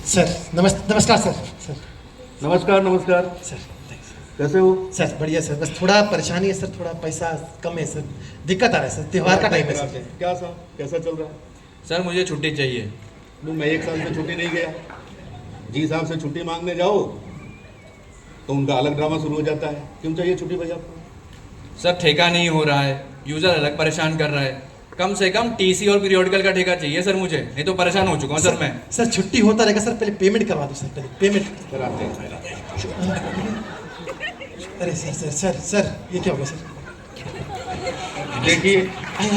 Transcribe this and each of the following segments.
Sir नमस्कार sir. Sir नमस्कार नमस्कार। सर कैसे हो? सर बढ़िया सर, बस थोड़ा परेशानी है सर, थोड़ा पैसा कम है सर, दिक्कत आ रहा है सर, त्योहार का टाइम है सर। क्या साहब, कैसा चल रहा है? सर मुझे छुट्टी चाहिए। मैं 1 साल से छुट्टी नहीं गया। जी साहब से छुट्टी मांगने जाओ तो उनका अलग ड्रामा शुरू हो जाता है। क्यों चाहिए छुट्टी भाई आपको? सर ठेका नहीं हो रहा है, यूज़र अलग परेशान कर रहा है। कम से कम टीसी और पीरियोडिकल का ठेका चाहिए सर मुझे, नहीं तो परेशान हो चुका हूँ सर मैं। सर छुट्टी होता रहेगा सर, पहले पेमेंट करवा दो सर, पहले पेमेंट कराते हैं। अरे सर सर सर सर ये क्या हो गया सर? देखिए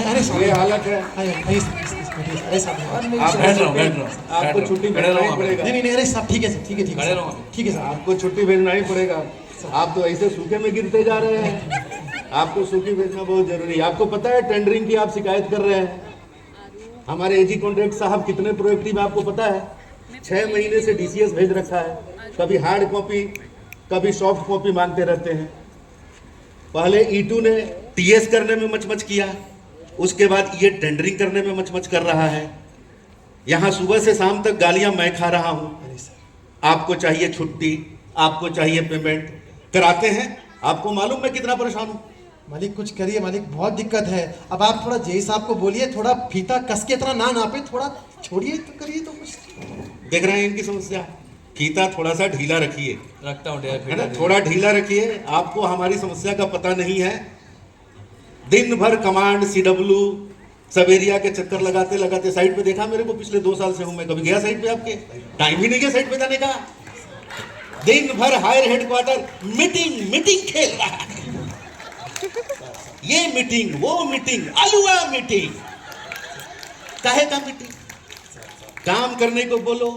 अरे सर ये हालत है। अरे साहब आप बैठ रहा हूँ। आपको छुट्टी भेजना ही पड़ेगा। नहीं अरे साहब ठीक है सर, ठीक है खड़े रहो। ठीक है सर। आपको छुट्टी भेजना ही पड़ेगा। आप तो ऐसे सूखे में गिरते जा रहे हैं। आपको सूखी भेजना बहुत जरूरी है। आपको पता है टेंडरिंग की आप शिकायत कर रहे हैं। हमारे एजी कॉन्ट्रैक्ट साहब कितने प्रोएक्टिव आपको पता है? 6 महीने से डीसीएस भेज रखा है। कभी हार्ड कॉपी कभी सॉफ्ट कॉपी मांगते रहते हैं। पहले ईटू ने टीएस करने में मचमच किया, उसके बाद ये टेंडरिंग करने में मचमच कर रहा है। यहाँ सुबह से शाम तक गालियां मैं खा रहा हूँ। अरे सर आपको चाहिए छुट्टी, आपको चाहिए पेमेंट, कराते हैं। आपको मालूम मैं कितना परेशान हूँ। मालिक कुछ करिए मालिक, बहुत दिक्कत है। अब आप थोड़ा जेई साहब को बोलिए, थोड़ा फीता कस के इतना ना नापे, थोड़ा छोड़िए तो करिए तो कुछ। देख रहे हैं इनकी समस्या। फीता थोड़ा सा ढीला रखिए, रखता हूँ है ना, थोड़ा ढीला रखिए। आपको हमारी समस्या का पता नहीं है। दिन भर कमांड सीडब्ल्यू सब एरिया के चक्कर लगाते लगाते साइट पे देखा मेरे को, पिछले 2 साल से हूं मैं। कभी गया साइट पे? आपके टाइम ही नहीं गया साइट पे जाने का। दिन भर हायर हेडक्वार्टर मीटिंग मीटिंग खेल रहा है। ये मीटिंग वो मीटिंग, अलुआ मीटिंग। काहे का मीटिंग? काम करने को बोलो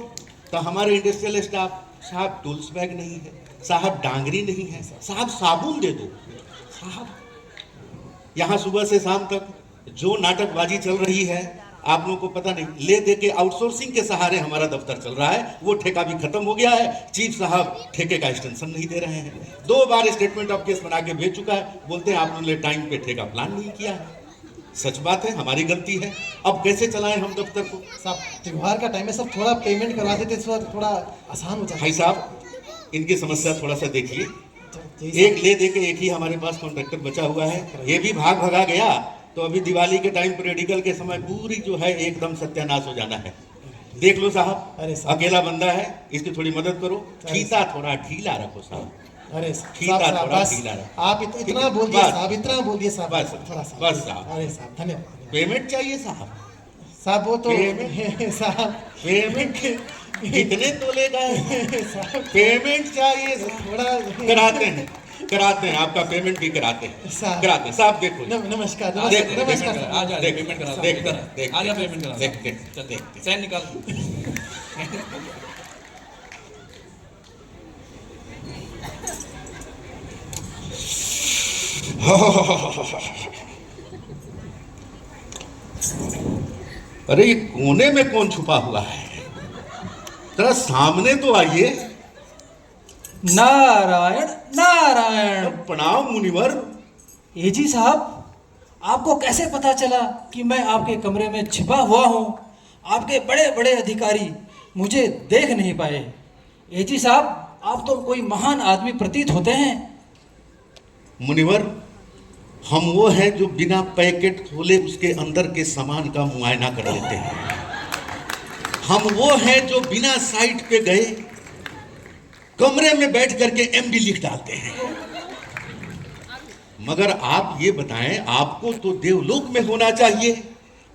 तो हमारे इंडस्ट्रियल स्टाफ, साहब टूल्स बैग नहीं है, साहब डांगरी नहीं है, साहब साबुन दे दो। साहब यहाँ सुबह से शाम तक जो नाटकबाजी चल रही है आप लोगों को पता नहीं। ले दे के आउटसोर्सिंग के सहारे हमारा दफ्तर चल रहा है। वो ठेका भी खत्म हो गया है। चीफ साहब ठेके का एक्सटेंशन नहीं दे रहे हैं। 2 बार स्टेटमेंट ऑफ केस बना के भेज चुका है। बोलते हैं आपने टाइम पे ठेका प्लान नहीं किया है। सच बात है, हमारी गलती है। अब कैसे चलाएं हम दफ्तर को? साहब त्योहार का टाइम है, सब थोड़ा पेमेंट करवा देते तो थोड़ा आसान हो जाता। भाई साहब इनकी समस्या थोड़ा सा देखिए। जेई एक ले दे के एक ही हमारे पास कॉन्ट्रैक्टर बचा हुआ है। ये भी भाग भगा गया तो अभी दिवाली के टाइम पीरियडिकल के समय पूरी जो है एकदम सत्यानाश हो जाना है। देख लो साहब, अरे साहब। अकेला बंदा है, इसकी थोड़ी मदद करो। फीता थोड़ा ढीला रखो साहब। अरे फीता साहब थोड़ा बस ढीला रखो। आप इतना बोल दिए बस। साहब, इतना बोल दिए साहब, बस, थोड़ा सा बस साहब। अरे साहब धन्यवाद पेमेंट चाहिए साहब। साहब। वो तो पेमेंट? साहब पेमेंट कितने तोले का है? पेमेंट चाहिए साहब। थोड़ा कराते हैं आपका पेमेंट भी कराते हैं। साहब। कराते हैं साहब। देखो नमस्कार देखो, नमस्कार आ जा देख, पेमेंट करा देख, देख देख, आ जा पेमेंट करा देख, देख, चल देख, देख सैन निकाल। अरे ये कोने में कौन छुपा हुआ है? जरा सामने तो आइए। नारायण नारायण। प्रणाम मुनिवर। एजी साहब, आपको कैसे पता चला कि मैं आपके कमरे में छिपा हुआ हूँ? आपके बड़े बड़े अधिकारी मुझे देख नहीं पाए। एजी साहब, आप तो कोई महान आदमी प्रतीत होते हैं। मुनिवर, हम वो हैं जो बिना पैकेट खोले उसके अंदर के सामान का मुआयना कर लेते हैं। हम वो हैं जो बिना साइट पे गए कमरे में बैठ करके एमडी लिख डालते हैं। मगर आप ये बताएं, आपको तो देवलोक में होना चाहिए।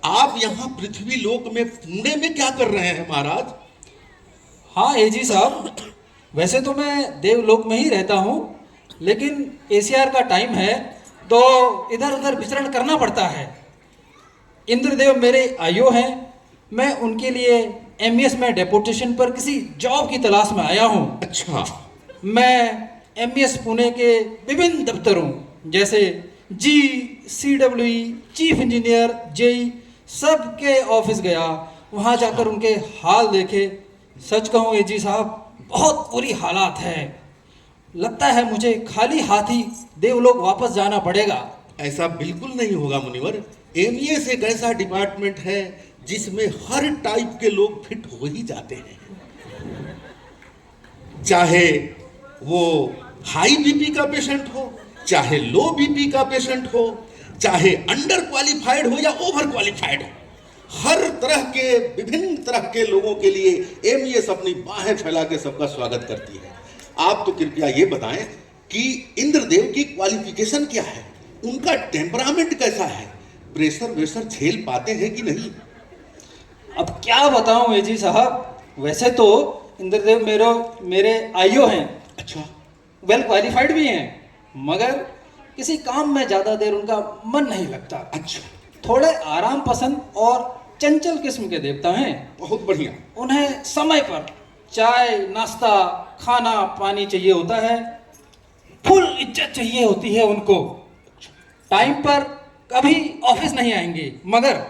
आप यहाँ पृथ्वी लोक में पुणे में क्या कर रहे हैं महाराज? हाँ एजी साहब, वैसे तो मैं देवलोक में ही रहता हूँ, लेकिन एसीआर का टाइम है तो इधर उधर विचरण करना पड़ता है। इंद्रदेव मेरे आयो हैं, मैं उनके लिए एमईएस में डेपुटेशन पर किसी जॉब की तलाश में आया हूँ। अच्छा। मैं एमईएस पुणे के विभिन्न दफ्तरों जैसे जी, सीडब्ल्यूई, चीफ इंजीनियर, जेई सब के ऑफिस गया। वहाँ जाकर उनके हाल देखे। सच कहूँ एजी साहब, बहुत बुरी हालात है। लगता है मुझे खाली हाथ ही देवलोक वापस जाना पड़ेगा। ऐसा बिल्कुल नहीं होगा मुनिवर। एमईएस एक ऐसा डिपार्टमेंट है जिसमें हर टाइप के लोग फिट हो ही जाते हैं। चाहे वो हाई बीपी का पेशेंट हो, चाहे लो बीपी का पेशेंट हो, चाहे अंडर क्वालिफाइड हो या ओवर क्वालिफाइड हो, हर तरह के विभिन्न तरह के लोगों के लिए एमईएस अपनी बाहें फैला के सबका स्वागत करती है। आप तो कृपया ये बताएं कि इंद्रदेव की क्वालिफिकेशन क्या है, उनका टेम्परामेंट कैसा है, प्रेशर वेशर झेल पाते हैं कि नहीं? अब क्या बताऊं एजी साहब, वैसे तो इंद्रदेव मेरे आईओ हैं, अच्छा, वेल क्वालिफाइड भी हैं, मगर किसी काम में ज़्यादा देर उनका मन नहीं लगता। अच्छा, थोड़े आराम पसंद और चंचल किस्म के देवता हैं। बहुत बढ़िया। उन्हें समय पर चाय नाश्ता खाना पानी चाहिए होता है, फुल इज्जत चाहिए होती है उनको। टाइम पर कभी ऑफिस नहीं आएंगे, मगर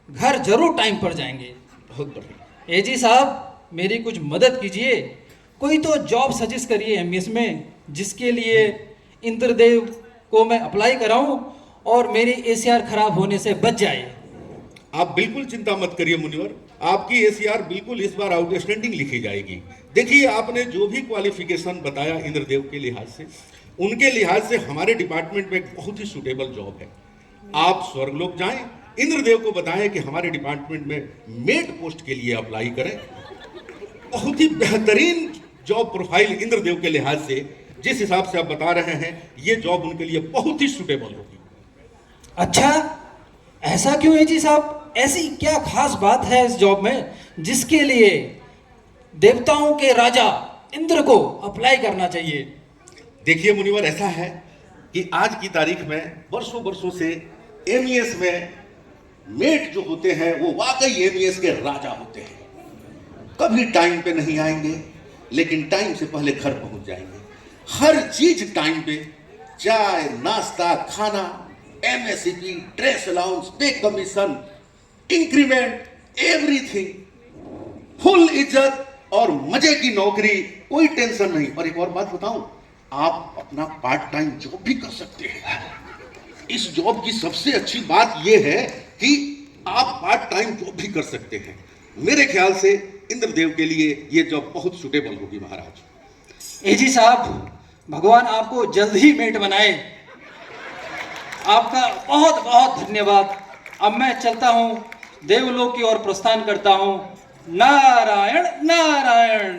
घर जरूर टाइम पर जाएंगे। बहुत बढ़िया। एजी साहब, मेरी कुछ मदद कीजिए, कोई तो जॉब सजेस्ट करिए एमईएस में, जिसके लिए इंद्रदेव को मैं अप्लाई कराऊं और मेरी एसीआर खराब होने से बच जाए। आप बिल्कुल चिंता मत करिए मुनिवर, आपकी एसीआर बिल्कुल इस बार आउटस्टैंडिंग लिखी जाएगी। देखिए, आपने जो भी क्वालिफिकेशन बताया इंद्रदेव के लिहाज से, उनके लिहाज से हमारे डिपार्टमेंट में एक बहुत ही सूटेबल जॉब है। आप स्वर्गलोक जाएं, इंद्रदेव को बताएं कि हमारे डिपार्टमेंट में मेड पोस्ट के लिए अप्लाई करें। बहुत ही बेहतरीन जॉब प्रोफाइल इंद्रदेव के लिहाज से, जिस हिसाब से आप बता रहे हैं, ये जॉब उनके लिए बहुत ही सूटेबल होगी। अच्छा, ऐसा क्यों है जी साहब? ऐसी क्या खास बात है इस जॉब में जिसके लिए देवताओं के राजा इंद्र को अप्लाई करना चाहिए? देखिए मुनिवर, ऐसा है कि आज की तारीख में वर्षों वर्षों से एमईएस में मेट जो होते हैं वो वाकई एमईएस के राजा होते हैं। कभी टाइम पे नहीं आएंगे, लेकिन टाइम से पहले घर पहुंच जाएंगे। हर चीज टाइम पे, चाय नाश्ता खाना, एमएससीपी, ड्रेस अलाउंस, पे कमीशन, इंक्रीमेंट, एवरीथिंग, फुल इज्जत और मजे की नौकरी, कोई टेंशन नहीं। और एक और बात बताऊं, आप अपना पार्ट टाइम जॉब भी कर सकते हैं। इस जॉब की सबसे अच्छी बात यह है कि आप पार्ट टाइम जॉब भी कर सकते हैं। मेरे ख्याल से इंद्रदेव के लिए यह जॉब बहुत सुटेबल होगी महाराज। एजी साहब, भगवान आपको जल्द ही मेट बनाए। आपका बहुत बहुत धन्यवाद। अब मैं चलता हूँ, देवलोक की ओर प्रस्थान करता हूँ। नारायण नारायण।